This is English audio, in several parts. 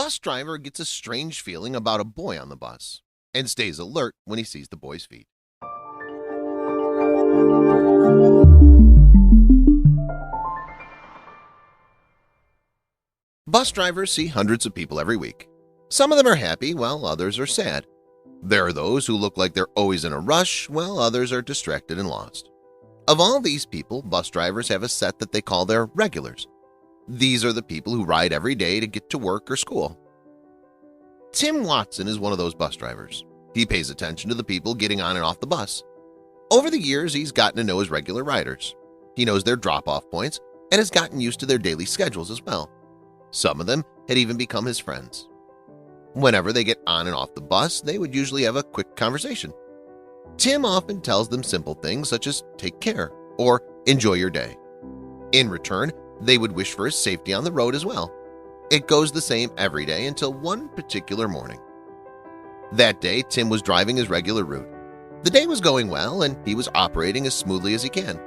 bus driver gets a strange feeling about a boy on the bus and stays alert when he sees the boy's feet. Bus drivers see hundreds of people every week. Some of them are happy, while others are sad. There are those who look like they're always in a rush, while others are distracted and lost. Of all these people, bus drivers have a set that they call their regulars. These are the people who ride every day to get to work or school. Tim Watson is one of those bus drivers. He pays attention to the people getting on and off the bus. Over the years, he's gotten to know his regular riders. He knows their drop-off points and has gotten used to their daily schedules as well. Some of them had even become his friends. Whenever they get on and off the bus, they would usually have a quick conversation. Tim often tells them simple things such as take care or enjoy your day. In return, they would wish for his safety on the road as well. It goes the same every day until one particular morning. That day, Tim was driving his regular route. The day was going well and he was operating as smoothly as he can.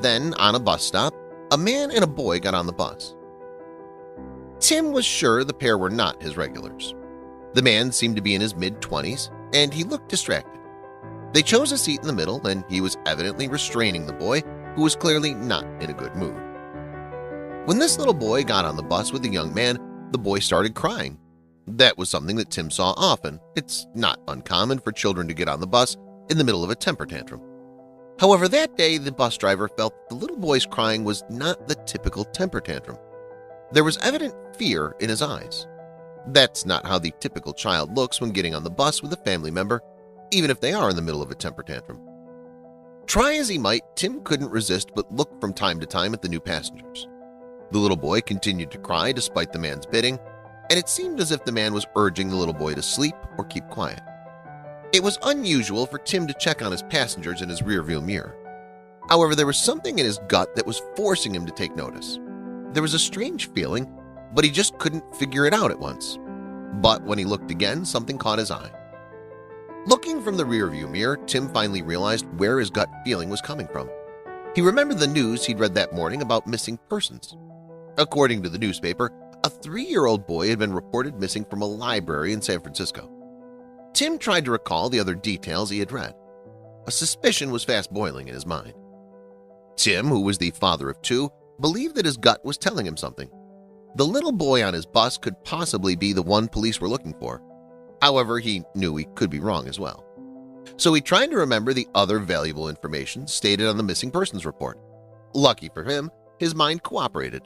Then, on a bus stop, a man and a boy got on the bus. Tim was sure the pair were not his regulars. The man seemed to be in his mid-20s, and he looked distracted. They chose a seat in the middle, and he was evidently restraining the boy, who was clearly not in a good mood. When this little boy got on the bus with the young man, the boy started crying. That was something that Tim saw often. It's not uncommon for children to get on the bus in the middle of a temper tantrum. However, that day the bus driver felt the little boy's crying was not the typical temper tantrum. There was evident fear in his eyes. That's not how the typical child looks when getting on the bus with a family member, even if they are in the middle of a temper tantrum. Try as he might, Tim couldn't resist but look from time to time at the new passengers. The little boy continued to cry despite the man's bidding, and it seemed as if the man was urging the little boy to sleep or keep quiet. It was unusual for Tim to check on his passengers in his rearview mirror. However, there was something in his gut that was forcing him to take notice. There was a strange feeling, but he just couldn't figure it out at once. But when he looked again, something caught his eye. Looking from the rearview mirror, Tim finally realized where his gut feeling was coming from. He remembered the news he'd read that morning about missing persons. According to the newspaper, a 3-year-old boy had been reported missing from a library in San Francisco. Tim tried to recall the other details he had read. A suspicion was fast boiling in his mind. Tim, who was the father of 2, believed that his gut was telling him something. The little boy on his bus could possibly be the one police were looking for. However, he knew he could be wrong as well. So he tried to remember the other valuable information stated on the missing persons report. Lucky for him, his mind cooperated.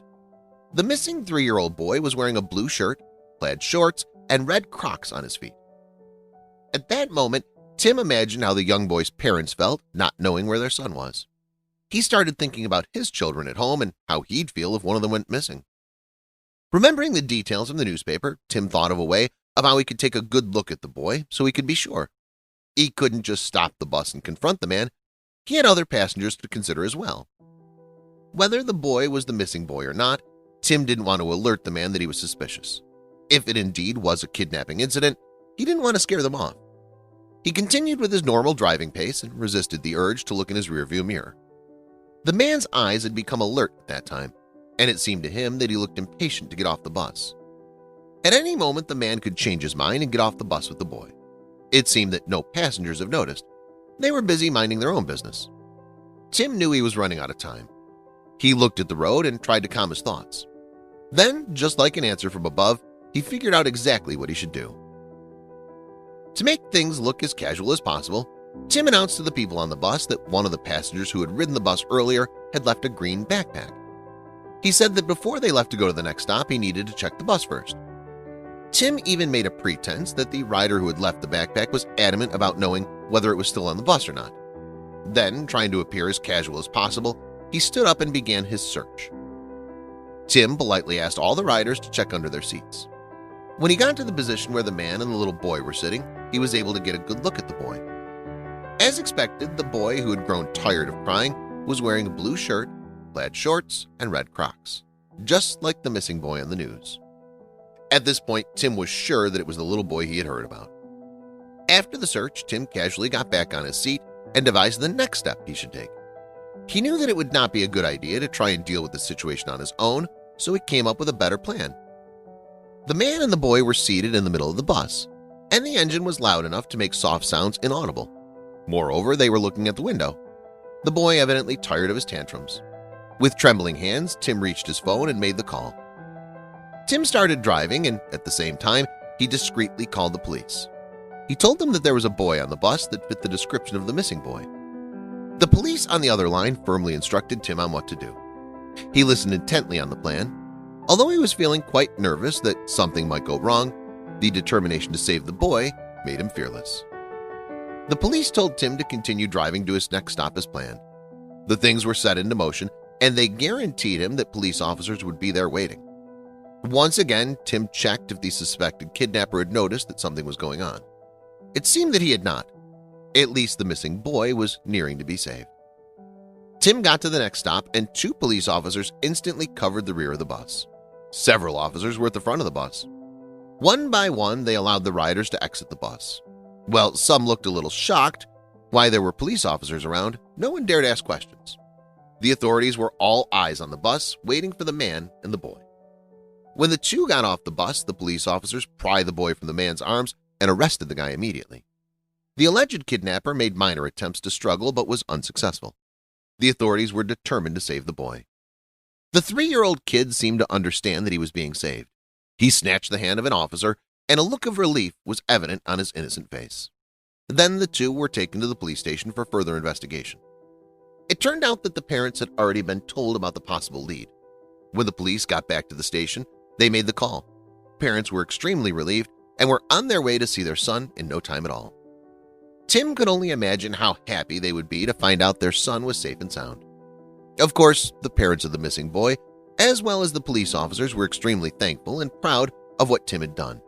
The missing 3-year-old boy was wearing a blue shirt, plaid shorts, and red Crocs on his feet. At that moment, Tim imagined how the young boy's parents felt not knowing where their son was. He started thinking about his children at home and how he'd feel if one of them went missing. Remembering the details from the newspaper, Tim thought of a way of how he could take a good look at the boy so he could be sure. He couldn't just stop the bus and confront the man. He had other passengers to consider as well. Whether the boy was the missing boy or not, Tim didn't want to alert the man that he was suspicious. If it indeed was a kidnapping incident, he didn't want to scare them off. He continued with his normal driving pace and resisted the urge to look in his rearview mirror. The man's eyes had become alert at that time, and it seemed to him that he looked impatient to get off the bus. At any moment, the man could change his mind and get off the bus with the boy. It seemed that no passengers have noticed. They were busy minding their own business. Tim knew he was running out of time. He looked at the road and tried to calm his thoughts. Then, just like an answer from above, he figured out exactly what he should do. To make things look as casual as possible, Tim announced to the people on the bus that one of the passengers who had ridden the bus earlier had left a green backpack. He said that before they left to go to the next stop, he needed to check the bus first. Tim even made a pretense that the rider who had left the backpack was adamant about knowing whether it was still on the bus or not. Then, trying to appear as casual as possible, he stood up and began his search. Tim politely asked all the riders to check under their seats. When he got to the position where the man and the little boy were sitting, he was able to get a good look at the boy. As expected, the boy, who had grown tired of crying, was wearing a blue shirt, plaid shorts, and red Crocs, just like the missing boy on the news. At this point, Tim was sure that it was the little boy he had heard about. After the search, Tim casually got back on his seat and devised the next step he should take. He knew that it would not be a good idea to try and deal with the situation on his own, so he came up with a better plan. The man and the boy were seated in the middle of the bus, and the engine was loud enough to make soft sounds inaudible. Moreover, they were looking at the window. The boy evidently tired of his tantrums. With trembling hands, Tim reached his phone and made the call. Tim started driving, and at the same time, he discreetly called the police. He told them that there was a boy on the bus that fit the description of the missing boy. The police on the other line firmly instructed Tim on what to do. He listened intently on the plan. Although he was feeling quite nervous that something might go wrong, the determination to save the boy made him fearless. The police told Tim to continue driving to his next stop as planned. The things were set into motion, and they guaranteed him that police officers would be there waiting. Once again, Tim checked if the suspected kidnapper had noticed that something was going on. It seemed that he had not. At least the missing boy was nearing to be saved. Tim got to the next stop, and 2 police officers instantly covered the rear of the bus. Several officers were at the front of the bus. One by one, they allowed the riders to exit the bus. While some looked a little shocked why there were police officers around, no one dared ask questions. The authorities were all eyes on the bus, waiting for the man and the boy. When the 2 got off the bus, the police officers pried the boy from the man's arms and arrested the guy immediately. The alleged kidnapper made minor attempts to struggle but was unsuccessful. The authorities were determined to save the boy. The 3-year-old kid seemed to understand that he was being saved. He snatched the hand of an officer, and a look of relief was evident on his innocent face. Then the 2 were taken to the police station for further investigation. It turned out that the parents had already been told about the possible lead. When the police got back to the station, they made the call. Parents were extremely relieved and were on their way to see their son in no time at all. Tim could only imagine how happy they would be to find out their son was safe and sound. Of course, the parents of the missing boy, as well as the police officers, were extremely thankful and proud of what Tim had done.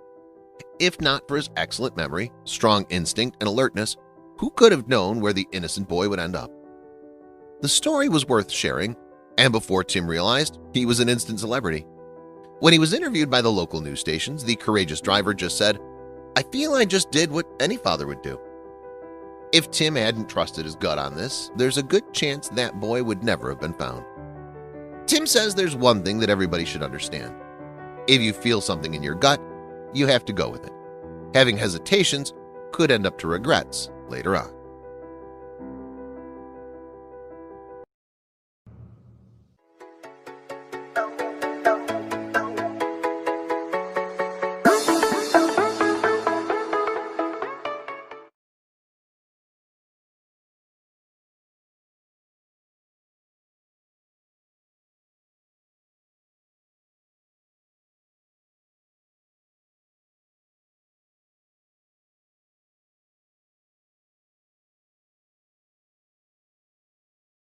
If not for his excellent memory, strong instinct, and alertness, who could have known where the innocent boy would end up? The story was worth sharing, and before Tim realized, he was an instant celebrity. When he was interviewed by the local news stations, the courageous driver just said, "I feel I just did what any father would do." If Tim hadn't trusted his gut on this, there's a good chance that boy would never have been found. Tim says there's one thing that everybody should understand. If you feel something in your gut, you have to go with it. Having hesitations could end up to regrets later on.